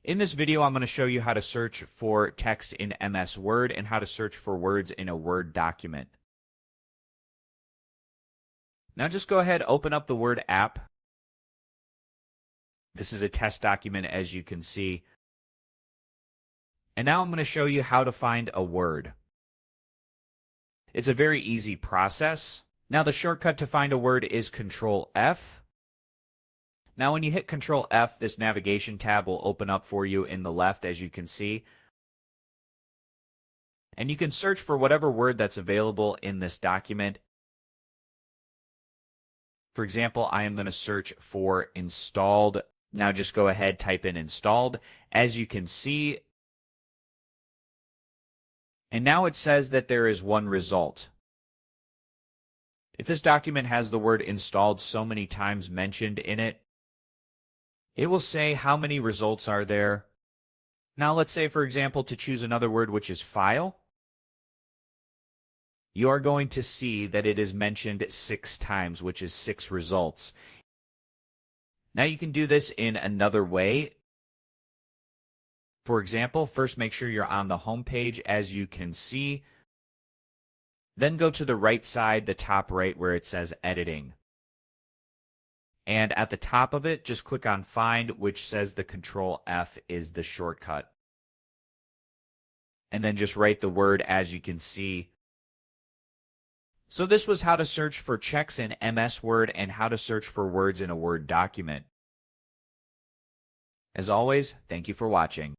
In this video, I'm going to show you how to search for text in MS Word and how to search for words in a Word document. Now just go ahead, open up the Word app. This is a test document, as you can see. And now I'm going to show you how to find a word. It's a very easy process. Now the shortcut to find a word is Control F. Now when you hit Control F, this navigation tab will open up for you in the left, as you can see. And you can search for whatever word that's available in this document. For example, I am going to search for installed. Now just go ahead, type in installed. As you can see, and now it says that there is one result. If this document has the word installed so many times mentioned in it, it will say how many results are there. Now let's say, for example, to choose another word, which is file, you are going to see that it is mentioned 6 times, which is 6 results. Now you can do this in another way. For example, first make sure you're on the home page, as you can see. Then go to the right side, the top right, where it says editing. And at the top of it, just click on Find, which says the Control F is the shortcut. And then just write the word, as you can see. So this was how to search for checks in MS Word and how to search for words in a Word document. As always, thank you for watching.